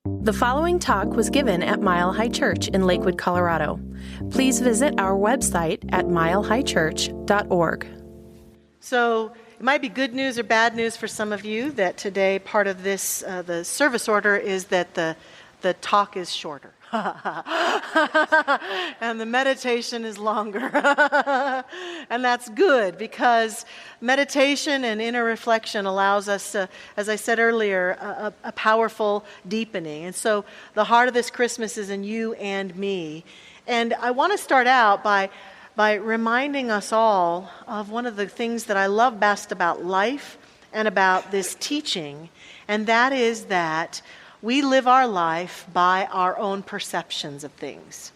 The following talk was given at Mile High Church in Lakewood, Colorado. Please visit our website at milehighchurch.org. So it might be good news or bad news for some of you that today part of this, the service order is that the talk is shorter. And the meditation is longer. And that's good because meditation and inner reflection allows us to, as I said earlier, a powerful deepening. And so the heart of this Christmas is in you and me. And I want to start out by reminding us all of one of the things that I love best about life and about this teaching, and that is that we live our life by our own perceptions of things.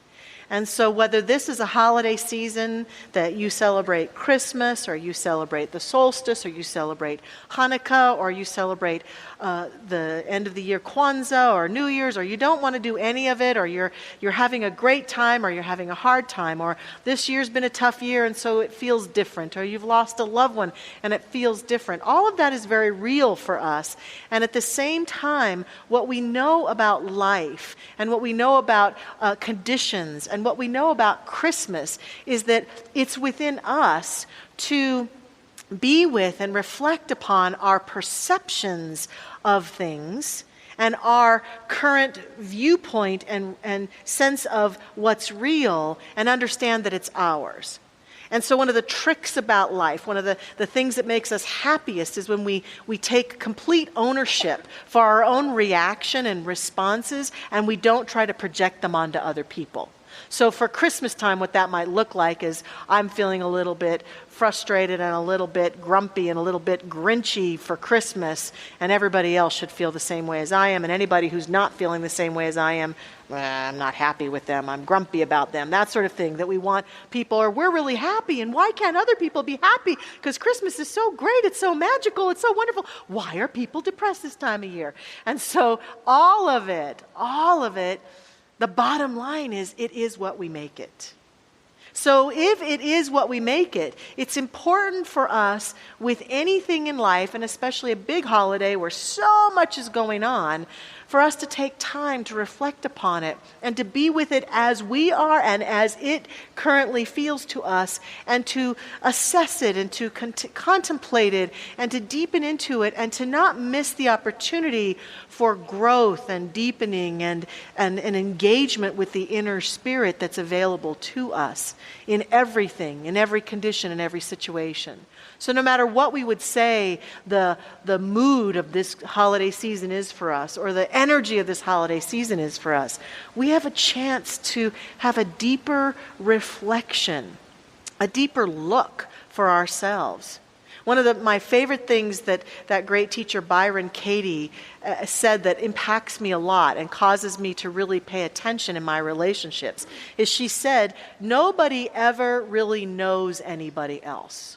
And so whether this is a holiday season that you celebrate Christmas, or you celebrate the solstice, or you celebrate Hanukkah, or you celebrate the end of the year Kwanzaa or New Year's, or you don't want to do any of it, or you're having a great time, or you're having a hard time, or this year's been a tough year and so it feels different, or you've lost a loved one and it feels different. All of that is very real for us. And at the same time, what we know about life and what we know about conditions and what we know about Christmas is that it's within us to be with and reflect upon our perceptions of things and our current viewpoint and sense of what's real, and understand that it's ours. And so one of the tricks about life, one of the things that makes us happiest is when we take complete ownership for our own reaction and responses, and we don't try to project them onto other people. So for Christmas time, what that might look like is I'm feeling a little bit frustrated and a little bit grumpy and a little bit grinchy for Christmas, and everybody else should feel the same way as I am. And anybody who's not feeling the same way as I am, I'm not happy with them, I'm grumpy about them, that sort of thing that we want people, or we're really happy, and why can't other people be happy? Because Christmas is so great, it's so magical, it's so wonderful. Why are people depressed this time of year? And so all of it, the bottom line is, it is what we make it. So if it is what we make it, it's important for us with anything in life, and especially a big holiday where so much is going on, for us to take time to reflect upon it and to be with it as we are and as it currently feels to us, and to assess it and to contemplate it and to deepen into it, and to not miss the opportunity for growth and deepening and an engagement with the inner spirit that's available to us in everything, in every condition, in every situation. So no matter what we would say the mood of this holiday season is for us, or the energy of this holiday season is for us, we have a chance to have a deeper reflection, a deeper look for ourselves. One of my favorite things that great teacher Byron Katie said that impacts me a lot and causes me to really pay attention in my relationships is she said, nobody ever really knows anybody else.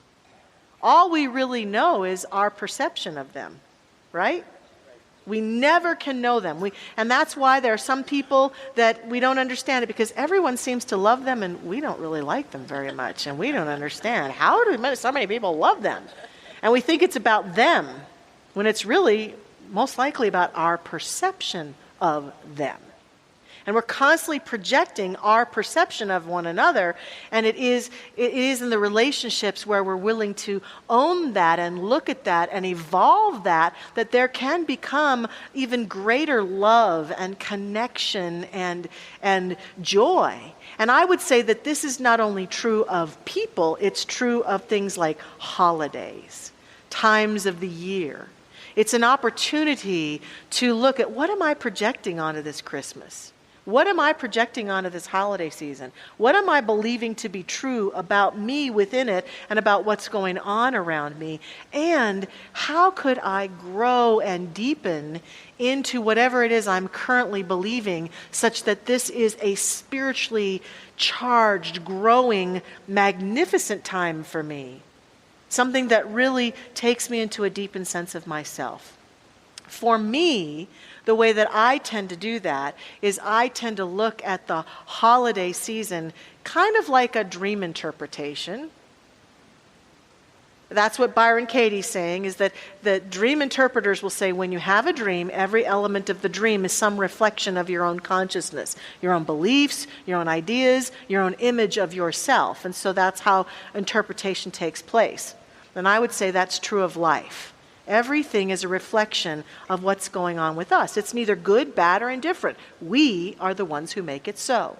All we really know is our perception of them, right? We never can know them. And that's why there are some people that we don't understand it, because everyone seems to love them and we don't really like them very much. And we don't understand, how do so many people love them? And we think it's about them when it's really most likely about our perception of them. And we're constantly projecting our perception of one another, and it is in the relationships where we're willing to own that and look at that and evolve that there can become even greater love and connection and joy. And I would say that this is not only true of people, it's true of things like holidays, times of the year. It's an opportunity to look at, what am I projecting onto this Christmas? What am I projecting onto this holiday season? What am I believing to be true about me within it and about what's going on around me? And how could I grow and deepen into whatever it is I'm currently believing, such that this is a spiritually charged, growing, magnificent time for me? Something that really takes me into a deepened sense of myself. For me, the way that I tend to do that is I tend to look at the holiday season kind of like a dream interpretation. That's what Byron Katie's saying, is that the dream interpreters will say when you have a dream, every element of the dream is some reflection of your own consciousness, your own beliefs, your own ideas, your own image of yourself. And so that's how interpretation takes place. And I would say that's true of life. Everything is a reflection of what's going on with us. It's neither good, bad, or indifferent. We are the ones who make it so.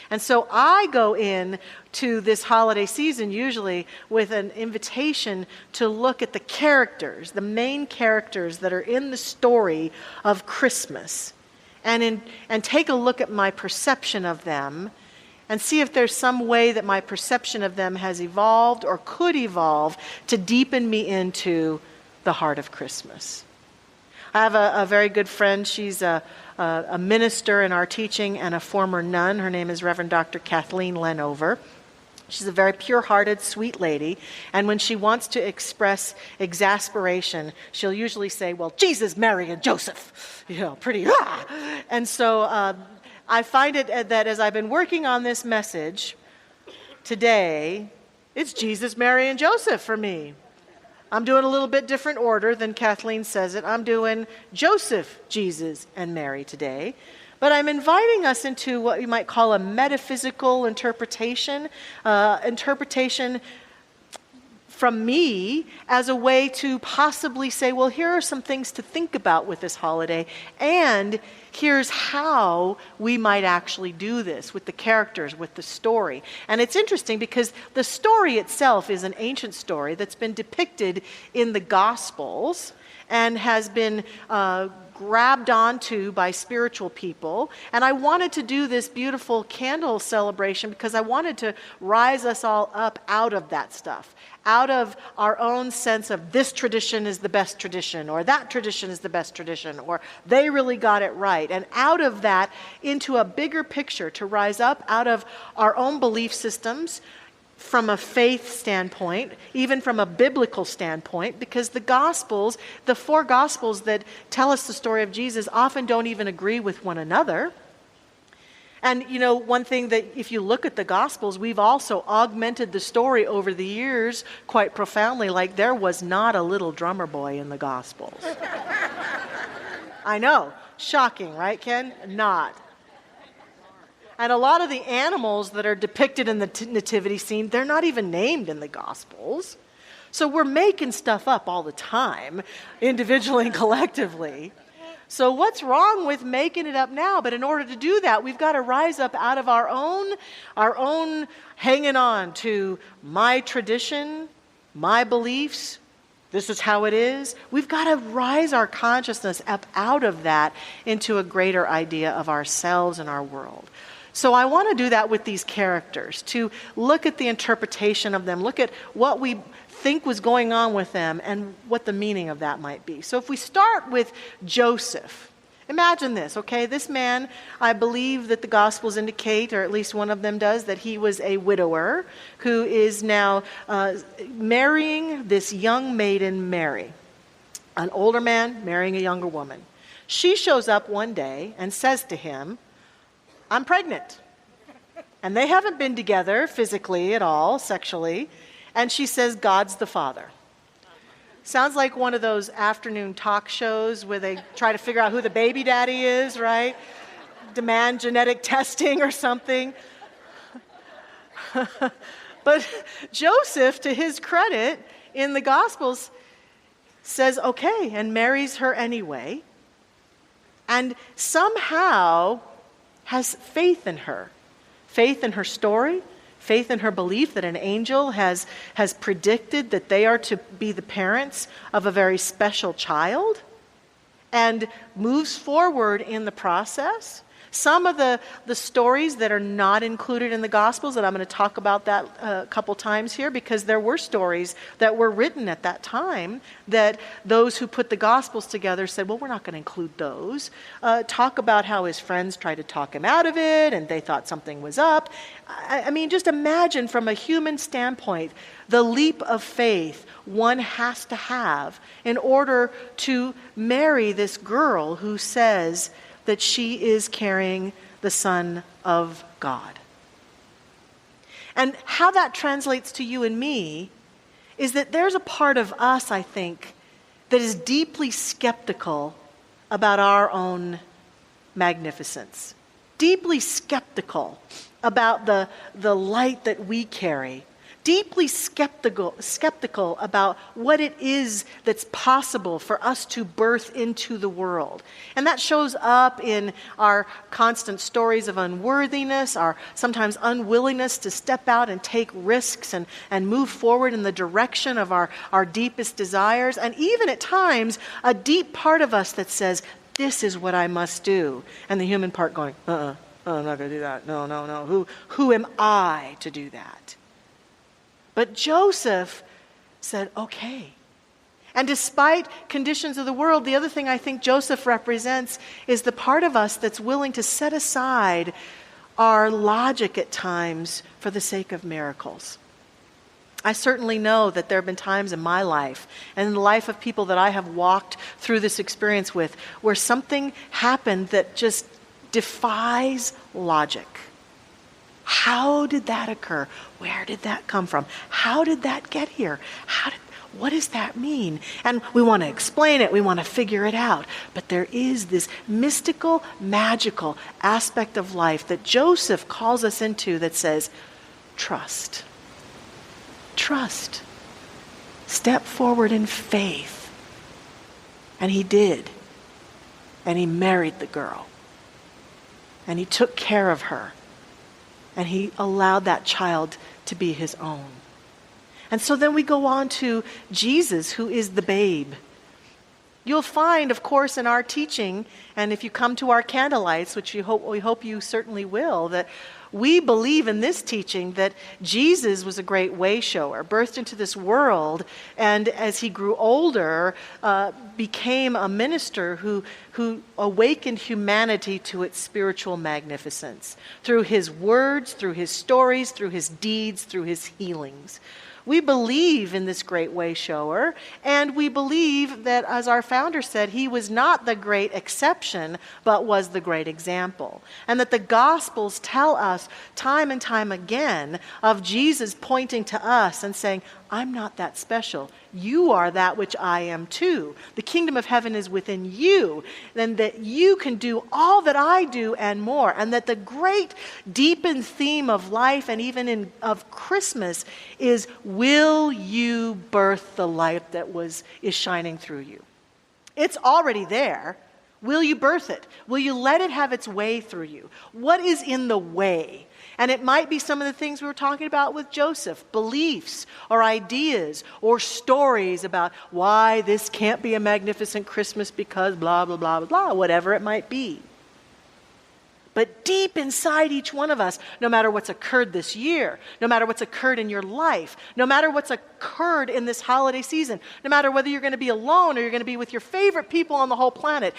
And so I go in to this holiday season usually with an invitation to look at the characters, the main characters that are in the story of Christmas, and take a look at my perception of them and see if there's some way that my perception of them has evolved or could evolve to deepen me into the heart of Christmas. I have a very good friend. She's a minister in our teaching and a former nun. Her name is Reverend Dr. Kathleen Lenover. She's a very pure-hearted, sweet lady. And when she wants to express exasperation, she'll usually say, well, Jesus, Mary, and Joseph. Pretty. And so I find it that as I've been working on this message today, it's Jesus, Mary, and Joseph for me. I'm doing a little bit different order than Kathleen says it. I'm doing Joseph, Jesus, and Mary today. But I'm inviting us into what you might call a metaphysical interpretation, interpretation from me as a way to possibly say, well, here are some things to think about with this holiday, and here's how we might actually do this with the characters, with the story. And it's interesting because the story itself is an ancient story that's been depicted in the Gospels and has been grabbed onto by spiritual people. And I wanted to do this beautiful candle celebration because I wanted to rise us all up out of that stuff, out of our own sense of this tradition is the best tradition, or that tradition is the best tradition, or they really got it right, and out of that into a bigger picture, to rise up out of our own belief systems, from a faith standpoint, even from a biblical standpoint, because the Gospels, the four Gospels that tell us the story of Jesus, often don't even agree with one another. And, one thing that if you look at the Gospels, we've also augmented the story over the years quite profoundly, like there was not a little drummer boy in the Gospels. I know. Shocking, right, Ken? Not. And a lot of the animals that are depicted in the nativity scene, they're not even named in the Gospels. So we're making stuff up all the time, individually and collectively. So what's wrong with making it up now? But in order to do that, we've got to rise up out of our own hanging on to my tradition, my beliefs. This is how it is. We've got to rise our consciousness up out of that into a greater idea of ourselves and our world. So I want to do that with these characters, to look at the interpretation of them, look at what we think was going on with them and what the meaning of that might be. So if we start with Joseph, imagine this, okay? This man, I believe that the Gospels indicate, or at least one of them does, that he was a widower who is now marrying this young maiden, Mary, an older man marrying a younger woman. She shows up one day and says to him, I'm pregnant. And they haven't been together physically at all, sexually. And she says, God's the father. Sounds like one of those afternoon talk shows where they try to figure out who the baby daddy is, right? Demand genetic testing or something. But Joseph, to his credit, in the Gospels, says, okay, and marries her anyway. And somehow has faith in her story, faith in her belief that an angel has predicted that they are to be the parents of a very special child, and moves forward in the process. Some of the stories that are not included in the Gospels, and I'm going to talk about that a couple times here, because there were stories that were written at that time that those who put the Gospels together said, well, we're not going to include those. Talk about how his friends tried to talk him out of it, and they thought something was up. I mean, just imagine from a human standpoint, the leap of faith one has to have in order to marry this girl who says that she is carrying the Son of God. And how that translates to you and me is that there's a part of us, I think, that is deeply skeptical about our own magnificence, deeply skeptical about the light that we carry, deeply skeptical about what it is that's possible for us to birth into the world. And that shows up in our constant stories of unworthiness, our sometimes unwillingness to step out and take risks and move forward in the direction of our deepest desires, and even at times a deep part of us that says, this is what I must do. And the human part going, I'm not going to do that. No. Who am I to do that? But Joseph said, okay. And despite conditions of the world, the other thing I think Joseph represents is the part of us that's willing to set aside our logic at times for the sake of miracles. I certainly know that there have been times in my life and in the life of people that I have walked through this experience with where something happened that just defies logic. How did that occur? Where did that come from? How did that get here? What does that mean? And we want to explain it. We want to figure it out. But there is this mystical, magical aspect of life that Joseph calls us into that says, trust. Trust. Step forward in faith. And he did. And he married the girl. And he took care of her. And he allowed that child to be his own. And so then we go on to Jesus, who is the babe. You'll find, of course, in our teaching, and if you come to our candlelights, which we hope you certainly will, that we believe in this teaching that Jesus was a great way shower, birthed into this world, and as he grew older, became a minister who awakened humanity to its spiritual magnificence through his words, through his stories, through his deeds, through his healings. We believe in this great way shower, and we believe that, as our founder said, he was not the great exception, but was the great example. And that the Gospels tell us time and time again of Jesus pointing to us and saying, I'm not that special. You are that which I am too. The kingdom of heaven is within you, and that you can do all that I do and more. And that the great deepened theme of life and even of Christmas is, will you birth the light that is shining through you? It's already there. Will you birth it? Will you let it have its way through you? What is in the way? And it might be some of the things we were talking about with Joseph, beliefs or ideas or stories about why this can't be a magnificent Christmas because blah, blah, blah, blah, whatever it might be. But deep inside each one of us, no matter what's occurred this year, no matter what's occurred in your life, no matter what's occurred in this holiday season, no matter whether you're going to be alone or you're going to be with your favorite people on the whole planet,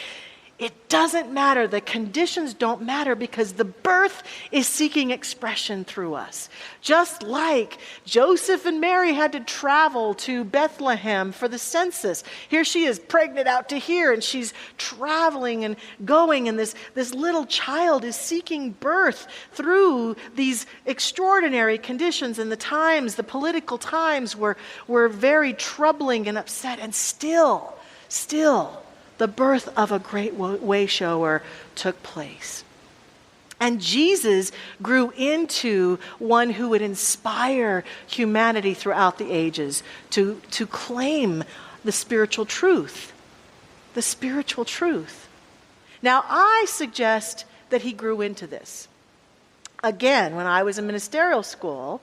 it doesn't matter. The conditions don't matter because the birth is seeking expression through us. Just like Joseph and Mary had to travel to Bethlehem for the census. Here she is pregnant out to here, and she's traveling and going, and this little child is seeking birth through these extraordinary conditions. And the political times were very troubling and upset, and still, the birth of a great way shower took place. And Jesus grew into one who would inspire humanity throughout the ages to claim the spiritual truth. The spiritual truth. Now, I suggest that he grew into this. Again, when I was in ministerial school,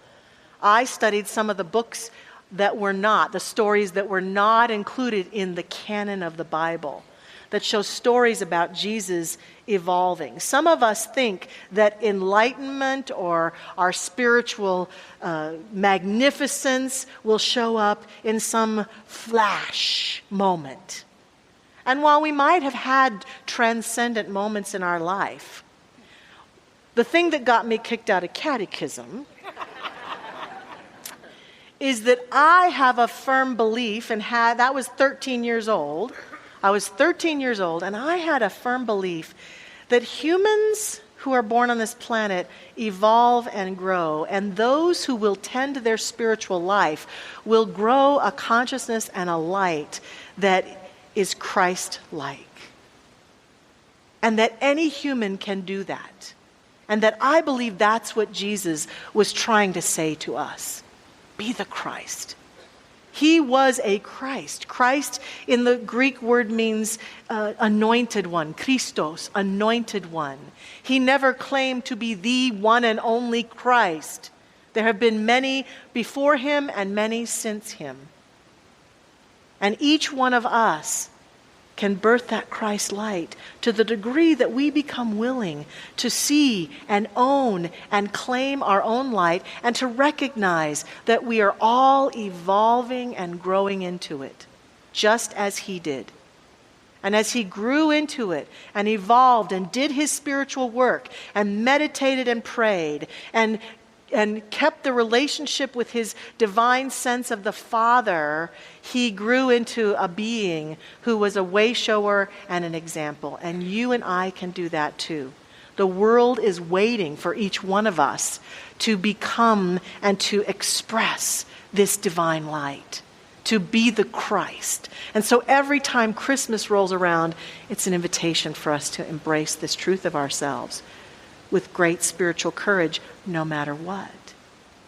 I studied some of the books the stories that were not included in the canon of the Bible, that show stories about Jesus evolving. Some of us think that enlightenment or our spiritual magnificence will show up in some flash moment. And while we might have had transcendent moments in our life, the thing that got me kicked out of catechism is that I have a firm belief, that was 13 years old. I was 13 years old, and I had a firm belief that humans who are born on this planet evolve and grow, and those who will tend to their spiritual life will grow a consciousness and a light that is Christ-like. And that any human can do that. And that I believe that's what Jesus was trying to say to us. Be the Christ. He was a Christ. Christ in the Greek word means anointed one, Christos, anointed one. He never claimed to be the one and only Christ. There have been many before him and many since him. And each one of us can birth that Christ light to the degree that we become willing to see and own and claim our own light and to recognize that we are all evolving and growing into it, just as he did. And as he grew into it and evolved and did his spiritual work and meditated and prayed and kept the relationship with his divine sense of the Father, he grew into a being who was a way shower and an example. And you and I can do that too. The world is waiting for each one of us to become and to express this divine light, to be the Christ. And so every time Christmas rolls around, it's an invitation for us to embrace this truth of ourselves with great spiritual courage, no matter what.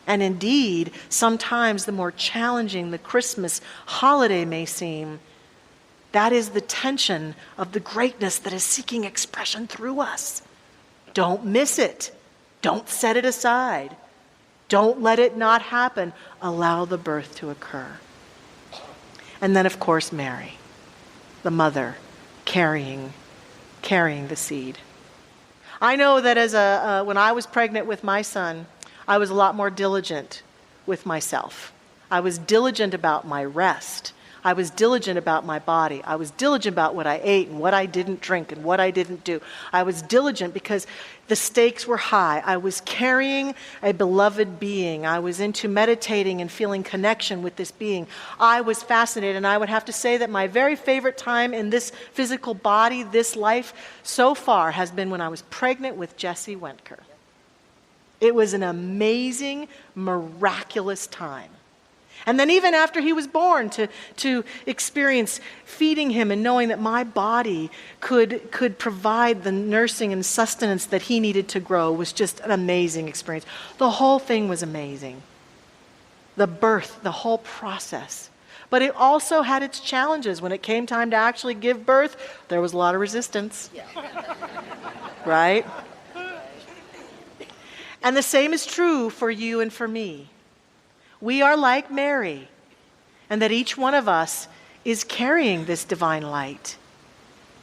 And indeed, sometimes the more challenging the Christmas holiday may seem, that is the tension of the greatness that is seeking expression through us. Don't miss it. Don't set it aside. Don't let it not happen. Allow the birth to occur. And then, of course, Mary, the mother, carrying the seed. I know that when I was pregnant with my son, I was a lot more diligent with myself. I was diligent about my rest. I was diligent about my body. I was diligent about what I ate and what I didn't drink and what I didn't do. I was diligent because the stakes were high. I was carrying a beloved being. I was into meditating and feeling connection with this being. I was fascinated, and I would have to say that my very favorite time in this physical body, this life, so far has been when I was pregnant with Jesse Wentker. It was an amazing, miraculous time. And then even after he was born, to experience feeding him and knowing that my body could provide the nursing and sustenance that he needed to grow was just an amazing experience. The whole thing was amazing. The birth, the whole process. But it also had its challenges. When it came time to actually give birth, there was a lot of resistance. Yeah. Right? And the same is true for you and for me. We are like Mary, and that each one of us is carrying this divine light,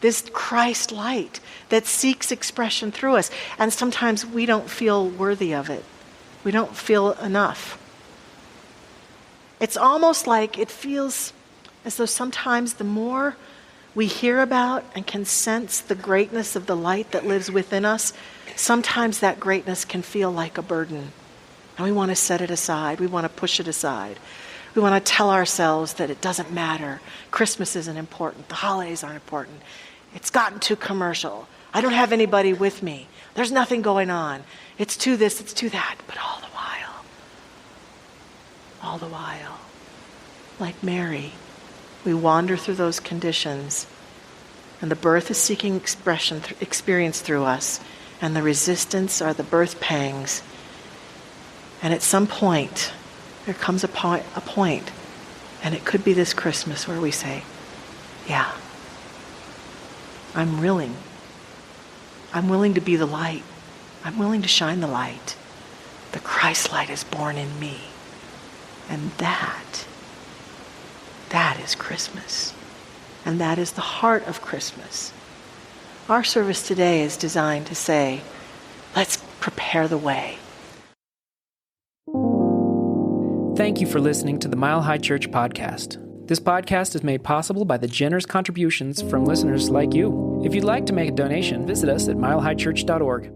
this Christ light that seeks expression through us. And sometimes we don't feel worthy of it. We don't feel enough. It's almost like it feels as though sometimes the more we hear about and can sense the greatness of the light that lives within us, sometimes that greatness can feel like a burden. And we want to set it aside. We want to push it aside. We want to tell ourselves that it doesn't matter. Christmas isn't important. The holidays aren't important. It's gotten too commercial. I don't have anybody with me. There's nothing going on. It's too this, it's too that. But all the while, like Mary, we wander through those conditions, and the birth is seeking experience through us, and the resistance are the birth pangs. And at some point, there comes a point, and it could be this Christmas where we say, yeah, I'm willing. I'm willing to be the light. I'm willing to shine the light. The Christ light is born in me. And that is Christmas. And that is the heart of Christmas. Our service today is designed to say, let's prepare the way. Thank you for listening to the Mile High Church podcast. This podcast is made possible by the generous contributions from listeners like you. If you'd like to make a donation, visit us at milehighchurch.org.